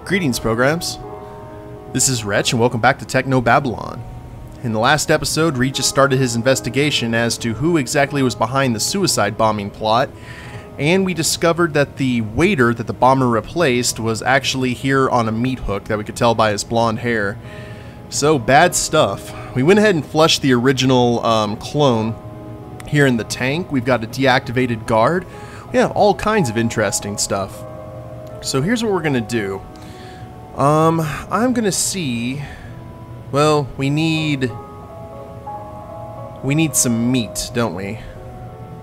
Greetings, programs. This is Wretch, and welcome back to Technobabylon. In the last episode, Regis started his investigation as to who exactly was behind the suicide bombing plot, and we discovered that the waiter that the bomber replaced was actually here on a meat hook that we could tell by his blonde hair. So, bad stuff. We went ahead and flushed the original clone here in the tank. We've got a deactivated guard. We have all kinds of interesting stuff. So here's what we're going to do. I'm going to see... Well, we need some meat, don't we?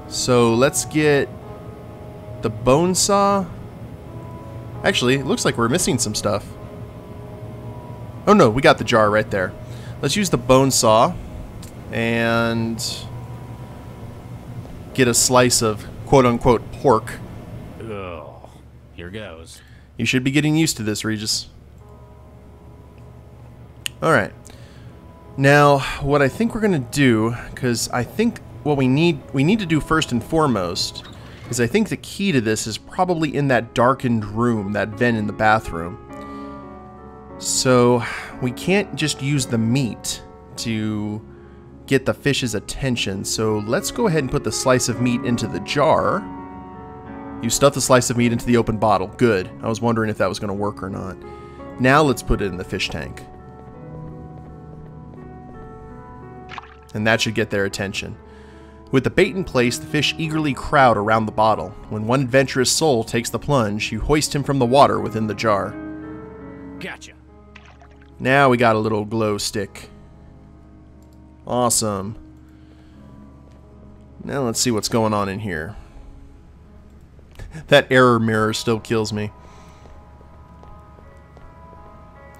So let's get the bone saw. Actually, it looks like we're missing some stuff. Oh no, we got the jar right there. Let's use the bone saw and get a slice of quote-unquote pork. Oh, here goes. You should be getting used to this, Regis. Alright. Now, what I think we're going to do, because I think what we need to do first and foremost, is I think the key to this is probably in that darkened room, that vent in the bathroom. So, we can't just use the meat to get the fish's attention, so let's go ahead and put the slice of meat into the jar. You stuff the slice of meat into the open bottle. Good. I was wondering if that was going to work or not. Now let's put it in the fish tank. And that should get their attention. With the bait in place, the fish eagerly crowd around the bottle. When one adventurous soul takes the plunge, you hoist him from the water within the jar. Gotcha. Now we got a little glow stick. Awesome. Now let's see what's going on in here. That error mirror still kills me.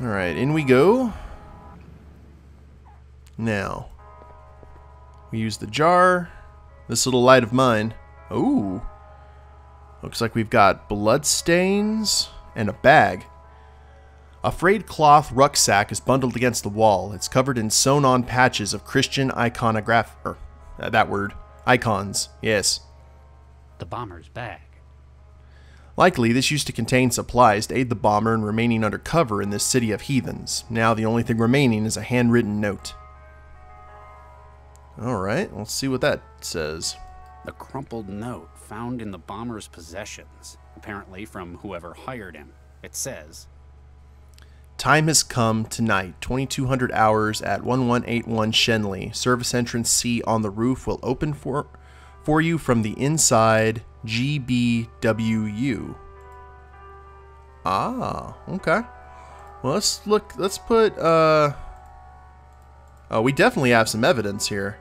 Alright, in we go. Now, we use the jar. This little light of mine. Ooh. Looks like we've got blood stains and a bag. A frayed cloth rucksack is bundled against the wall. It's covered in sewn-on patches of Christian icons. Yes. The bomber's bag. Likely, this used to contain supplies to aid the bomber in remaining under cover in this city of heathens. Now the only thing remaining is a handwritten note. Alright, let's see what that says. A crumpled note found in the bomber's possessions, apparently from whoever hired him. It says, "Time has come tonight, 2200 hours at 1181 Shenley. Service entrance C on the roof will open for you from the inside. GBWU." Ah, okay. Well, let's put, oh, we definitely have some evidence here.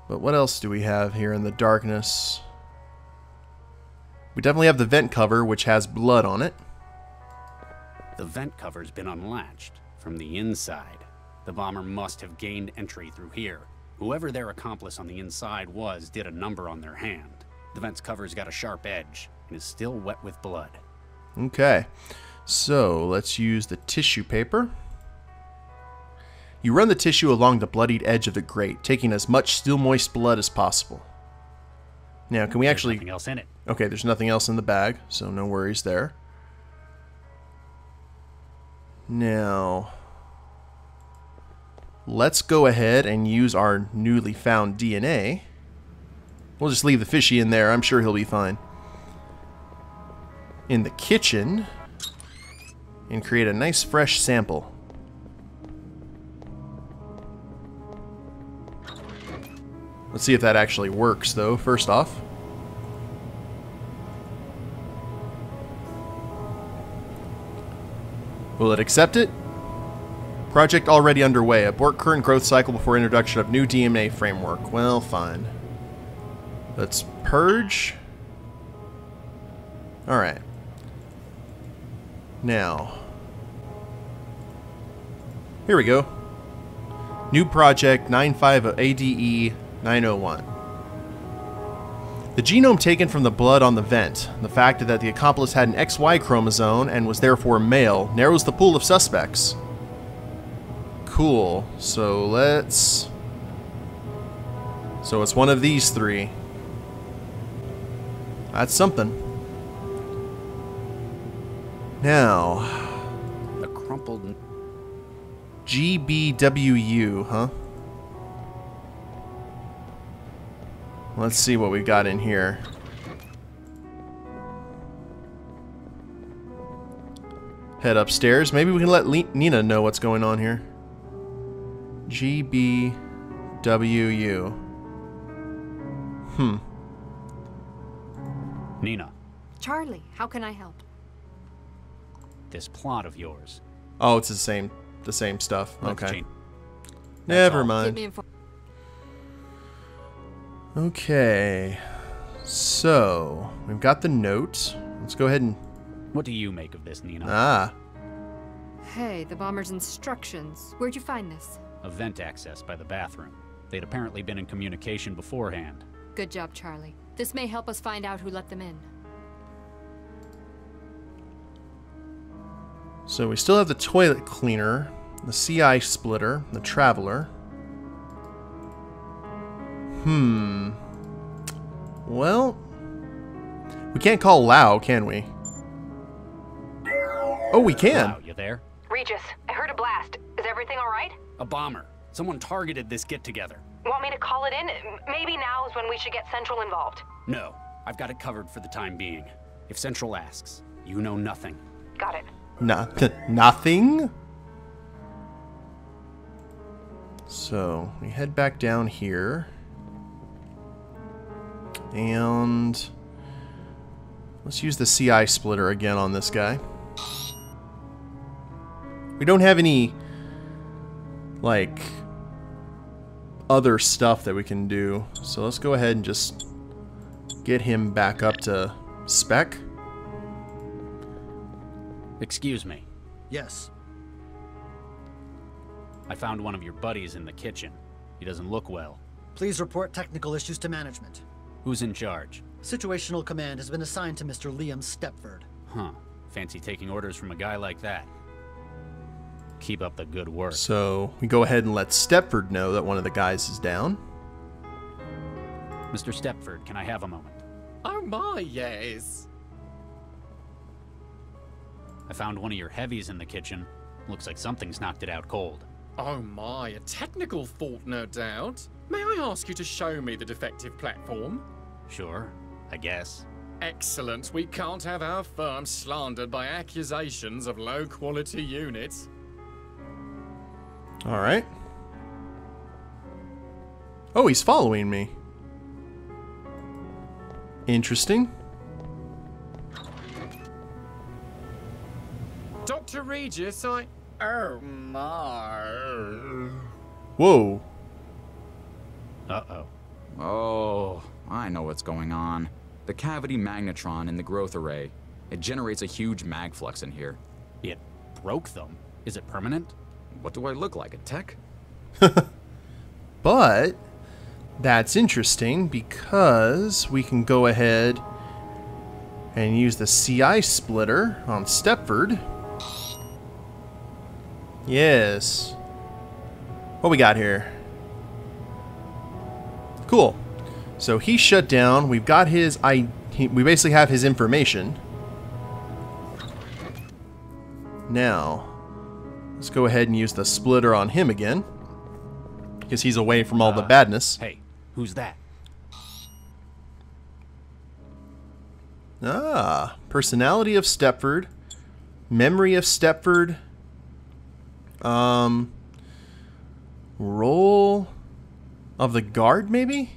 But what else do we have here in the darkness? We definitely have the vent cover, which has blood on it. the vent cover's been unlatched from the inside. The bomber must have gained entry through here. Whoever their accomplice on the inside was did a number on their hand. The vent's cover's got a sharp edge and is still wet with blood. Okay, so let's use the tissue paper. You run the tissue along the bloodied edge of the grate, taking as much still moist blood as possible. Now, can we actually... There's nothing else in it. Okay, there's nothing else in the bag, so no worries there. Now, let's go ahead and use our newly found DNA. We'll just leave the fishy in there. I'm sure he'll be fine. In the kitchen, and create a nice fresh sample. Let's see if that actually works, though, first off. Will it accept it? Project already underway. Abort current growth cycle before introduction of new DNA framework. Well, fine. Let's purge. Alright. Now. Here we go. New project 95 ADE 901. The genome taken from the blood on the vent, the fact that the accomplice had an XY chromosome and was therefore male, narrows the pool of suspects. Cool. So let's... So it's one of these three. That's something. Now, A crumpled... GBWU, huh? Let's see what we got in here. Head upstairs. Maybe we can let Nina know what's going on here. GBWU. Nina, Charlie, how can I help? this plot of yours. Oh, it's the same stuff. Let's Okay. change- Never all. Keep mind. me informed. Okay. So, we've got the note. Let's go ahead and... What do you make of this, Nina? Ah. Hey, the bomber's instructions. Where'd you find this? A vent access by the bathroom. They'd apparently been in communication beforehand. Good job, Charlie. This may help us find out who let them in. So we still have the toilet cleaner, the CI splitter, the traveler. Well, we can't call Lau, can we? Oh, we can. Wow, you there? Regis, I heard a blast. Is everything all right? A bomber. Someone targeted this get-together. Want me to call it in? Maybe now is when we should get Central involved. No, I've got it covered for the time being. If Central asks, you know nothing. Got it. Nothing? So, we head back down here. And... let's use the CI splitter again on this guy. We don't have any... like... other stuff that we can do. So let's go ahead and just... get him back up to spec. Excuse me. Yes. I found one of your buddies in the kitchen. He doesn't look well. Please report technical issues to management. Who's in charge? Situational command has been assigned to Mr. Liam Stepford. Huh. Fancy taking orders from a guy like that. Keep up the good work. So we go ahead and let Stepford know that one of the guys is down. Mr. Stepford, can I have a moment? Oh my, yes. I found one of your heavies in the kitchen. Looks like something's knocked it out cold. Oh my, a technical fault, no doubt. May I ask you to show me the defective platform? Sure, I guess. Excellent. We can't have our firm slandered by accusations of low-quality units. Alright. Oh, he's following me. Interesting. Dr. Regis, Oh my. Whoa. Uh-oh. Oh, I know what's going on. The cavity magnetron in the growth array. It generates a huge mag flux in here. It broke them. Is it permanent? What do I look like, a tech? But that's interesting because we can go ahead and use the CI splitter on Stepford. Yes. What we got here? Cool. So he's shut down. We've got his we basically have his information. Now, let's go ahead and use the splitter on him again. Because he's away from all the badness. Hey, who's that? Ah, personality of Stepford. Memory of Stepford. Role of the guard, maybe?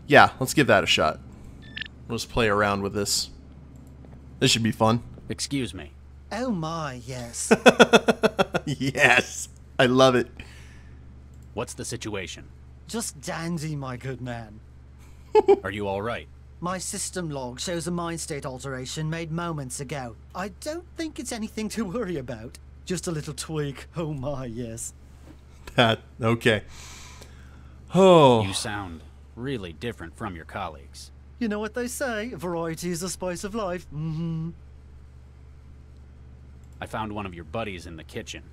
Yeah, let's give that a shot. Let's play around with this. This should be fun. Excuse me. Oh my, yes. Yes, I love it. What's the situation? Just dandy, my good man. Are you all right? My system log shows a mind state alteration made moments ago. I don't think it's anything to worry about. Just a little tweak. Oh my, yes. Okay. Oh. You sound really different from your colleagues. You know what they say, variety is the spice of life. Mm-hmm. I found one of your buddies in the kitchen.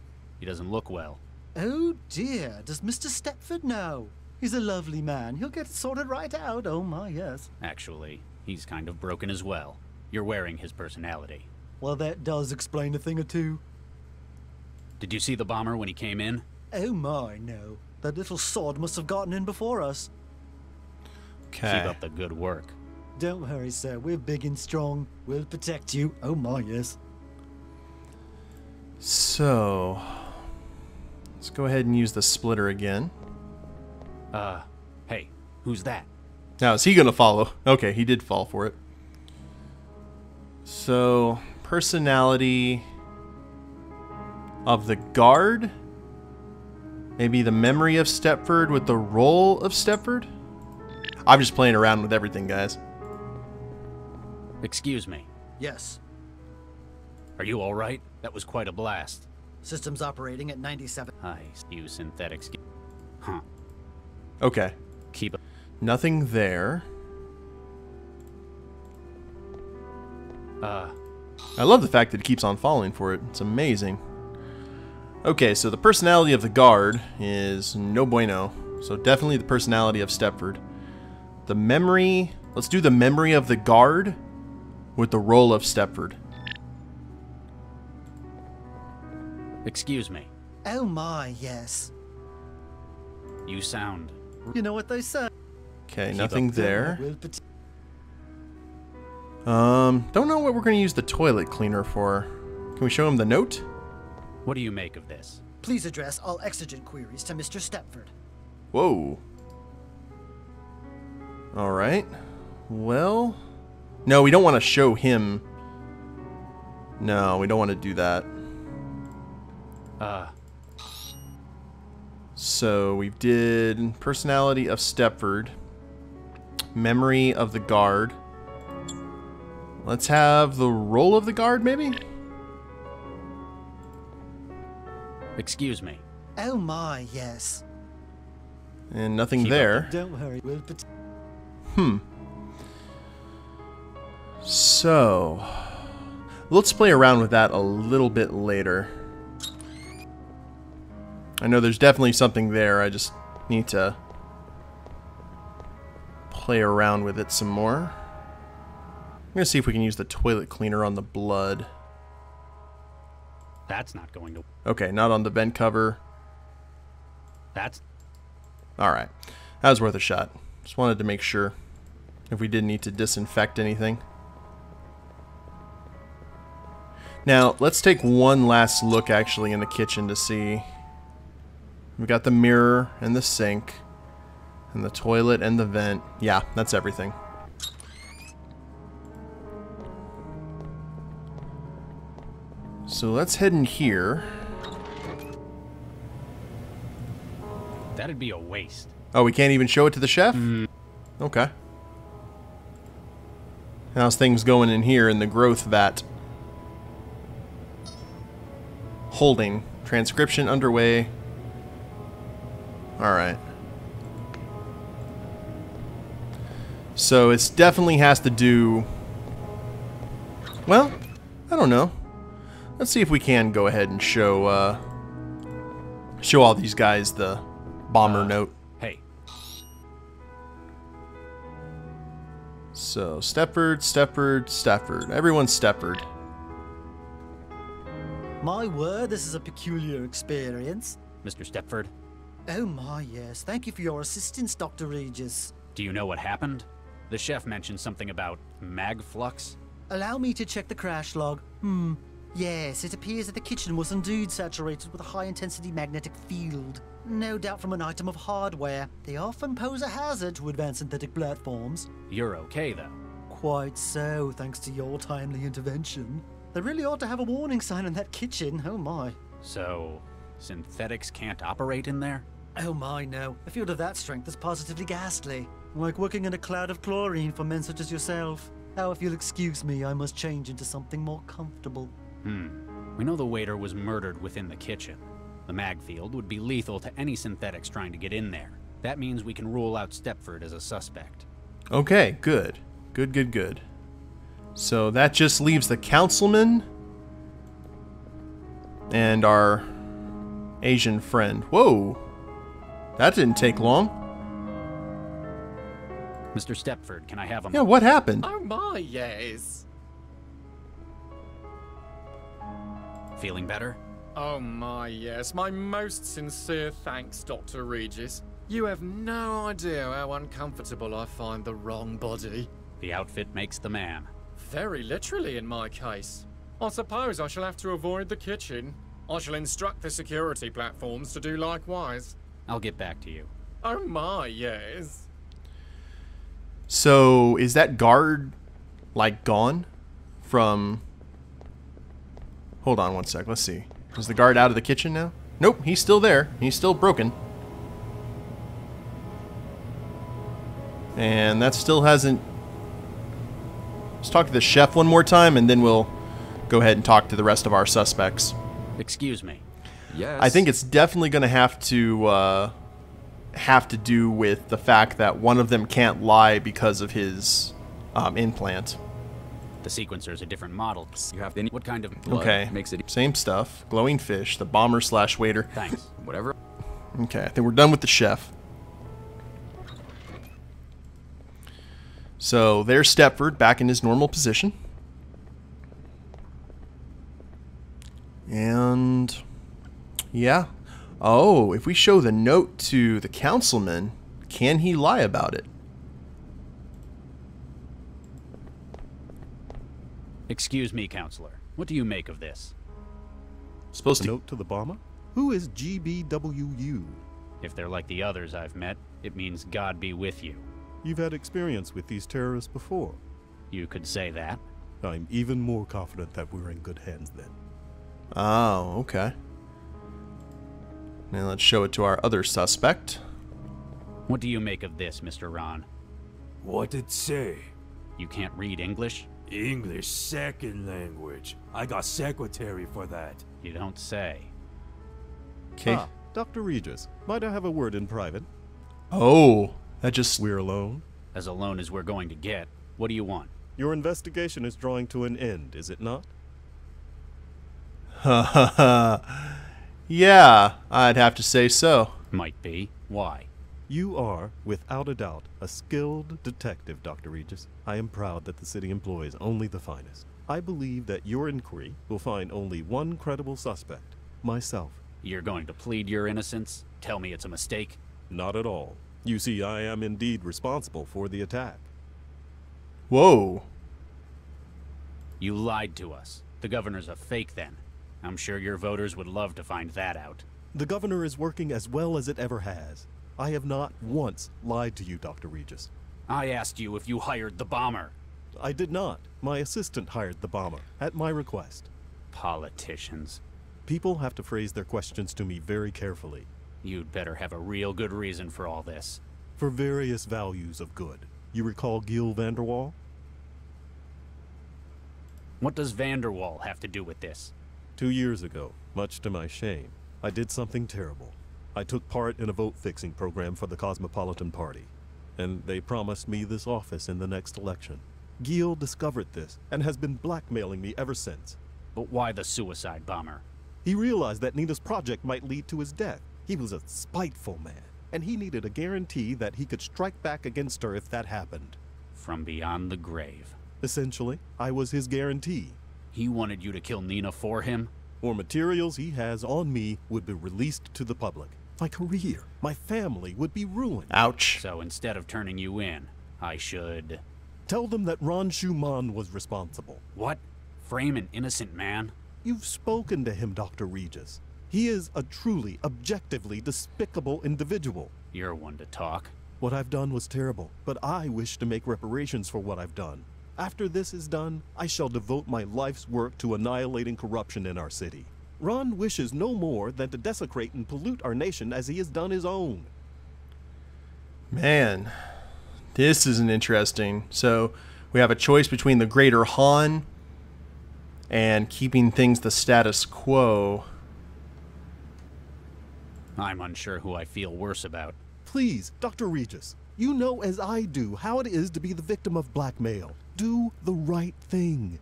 He doesn't look well. Oh dear, does Mr. Stepford know? He's a lovely man. He'll get it sorted right out. Oh my, yes. Actually, he's kind of broken as well. You're wearing his personality. Well, that does explain a thing or two. Did you see the bomber when he came in? Oh my, no. That little sod must have gotten in before us. Okay. Keep up the good work. Don't worry, sir. We're big and strong. We'll protect you. Oh my, yes. So, let's go ahead and use the splitter again. Hey, who's that? Now, is he going to follow? Okay, he did fall for it. So, personality of the guard? Maybe the memory of Stepford with the role of Stepford? I'm just playing around with everything, guys. Excuse me. Yes. Are you alright? That was quite a blast. System's operating at 97. I you synthetics. Huh. Okay. Keep up. Nothing there. I love the fact that it keeps on falling for it. It's amazing. Okay, so the personality of the guard is no bueno. So definitely the personality of Stepford. The memory... Let's do the memory of the guard with the role of Stepford. Excuse me. Oh my, yes. You sound... You know what they say. Okay, nothing there. We'll Don't know what we're going to use the toilet cleaner for. Can we show him the note? What do you make of this? Please address all exigent queries to Mr. Stepford. Whoa. Alright. Well... No, we don't want to show him. No, we don't want to do that. So we did personality of Stepford. Memory of the guard. Let's have the role of the guard, maybe? Excuse me. Oh my, yes. And nothing Keep there. Don't worry, we'll So, let's play around with that a little bit later. I know there's definitely something there, I just need to play around with it some more. I'm gonna see if we can use the toilet cleaner on the blood. That's not going to... Okay, not on the vent cover. That's... Alright, that was worth a shot. Just wanted to make sure if we did need to disinfect anything. Now, let's take one last look actually in the kitchen to see. We've got the mirror and the sink and the toilet and the vent. Yeah, that's everything. So let's head in here. That'd be a waste. Oh, we can't even show it to the chef? Okay. How's things going in here in the growth vat? Holding. Transcription underway. Alright. So it definitely has to do... Well, I don't know. Let's see if we can go ahead and show show all these guys the bomber note. Hey. So, Stepford, Stepford, Stepford. Everyone's Stepford. My word, this is a peculiar experience. Mr. Stepford, Oh my, yes. Thank you for your assistance, Dr. Regis. do you know what happened? The chef mentioned something about mag flux. Allow me to check the crash log. Yes, it appears that the kitchen was indeed saturated with a high-intensity magnetic field. No doubt from an item of hardware. They often pose a hazard to advanced synthetic platforms. You're okay, though. Quite so, thanks to your timely intervention. They really ought to have a warning sign in that kitchen, oh my. So, synthetics can't operate in there? Oh my, no. A field of that strength is positively ghastly. Like working in a cloud of chlorine for men such as yourself. Now, if you'll excuse me, I must change into something more comfortable. We know the waiter was murdered within the kitchen. The mag field would be lethal to any synthetics trying to get in there. That means we can rule out Stepford as a suspect. Okay, good. Good, good, good. So that just leaves the councilman and our Asian friend. Whoa! That didn't take long. Mr. Stepford, can I have a Yeah, what happened? Oh my, yes. Feeling better? Oh my, yes. My most sincere thanks, Dr. Regis. You have no idea how uncomfortable I find the wrong body. The outfit makes the man. Very literally in my case. I suppose I shall have to avoid the kitchen. I shall instruct the security platforms to do likewise. I'll get back to you. Oh my, yes. So, is that guard, like, gone from... Hold on one sec, let's see. Is the guard out of the kitchen now? Nope, he's still there. He's still broken. And that still hasn't... Let's talk to the chef one more time, and then we'll go ahead and talk to the rest of our suspects. Excuse me. Yes. I think it's definitely going to have to do with the fact that one of them can't lie because of his implant. The sequencer's a different model. You have any What kind of... blood Okay, makes it same stuff. Glowing fish, the bomber/waiter. Thanks. whatever. Okay, I think we're done with the chef. So there's Stepford back in his normal position. And yeah. Oh, if we show the note to the councilman, can he lie about it? Excuse me, counselor. What do you make of this? Supposed A to. note to the bomber? Who is GBWU? If they're like the others I've met, it means God be with you. You've had experience with these terrorists before. You could say that. I'm even more confident that we're in good hands then. Oh, okay. Now let's show it to our other suspect. What do you make of this, Mr. Ron? What it say? You can't read English? English second language. I got secretary for that. You don't say. Okay. Ah, Dr. Regis, might I have a word in private? Oh, that just... We're alone. As alone as we're going to get. What do you want? Your investigation is drawing to an end, is it not? Yeah, I'd have to say so. Might be. Why? You are, without a doubt, a skilled detective, Dr. Regis. I am proud that the city employs only the finest. I believe that your inquiry will find only one credible suspect, myself. You're going to plead your innocence? Tell me it's a mistake? Not at all. You see, I am indeed responsible for the attack. Whoa. You lied to us. The governor's a fake then. I'm sure your voters would love to find that out. The governor is working as well as it ever has. I have not once lied to you, Dr. Regis. I asked you if you hired the bomber. I did not. My assistant hired the bomber, at my request. Politicians. People have to phrase their questions to me very carefully, You'd better have a real good reason for all this. for various values of good. You recall Gil Vanderwall? What does Vanderwall have to do with this? 2 years ago, much to my shame, I did something terrible. I took part in a vote-fixing program for the Cosmopolitan Party, and they promised me this office in the next election. Gil discovered this and has been blackmailing me ever since. But why the suicide bomber? He realized that Nina's project might lead to his death. He was a spiteful man, and he needed a guarantee that he could strike back against her if that happened. From beyond the grave. Essentially, I was his guarantee. He wanted you to kill Nina for him? Or materials he has on me would be released to the public. My career, my family would be ruined. Ouch. So instead of turning you in, I should... Tell them that Ron Schumann was responsible. What? Frame an innocent man? You've spoken to him, Dr. Regis. He is a truly, objectively despicable individual. You're one to talk. What I've done was terrible, but I wish to make reparations for what I've done. After this is done, I shall devote my life's work to annihilating corruption in our city. Ron wishes no more than to desecrate and pollute our nation as he has done his own. Man, this isn't interesting. So we have a choice between the greater Han and keeping things the status quo. I'm unsure who I feel worse about. Please, Dr. Regis, you know as I do how it is to be the victim of blackmail. Do the right thing.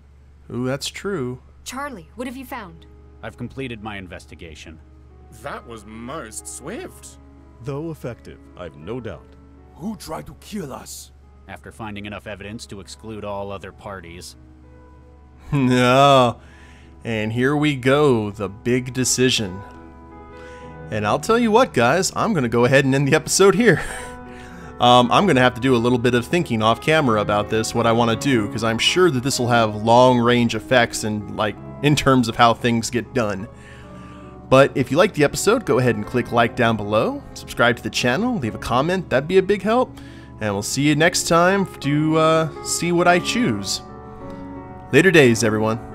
Ooh, that's true. Charlie, what have you found? I've completed my investigation. That was most swift. Though effective, I've no doubt. Who tried to kill us? After finding enough evidence to exclude all other parties. No. And here we go, the big decision. And I'll tell you what, guys, I'm going to go ahead and end the episode here. I'm going to have to do a little bit of thinking off camera about this, what I want to do, because I'm sure that this will have long-range effects and, like, in terms of how things get done. But if you liked the episode, go ahead and click like down below, subscribe to the channel, leave a comment, that'd be a big help, and we'll see you next time to see what I choose. Later days, everyone.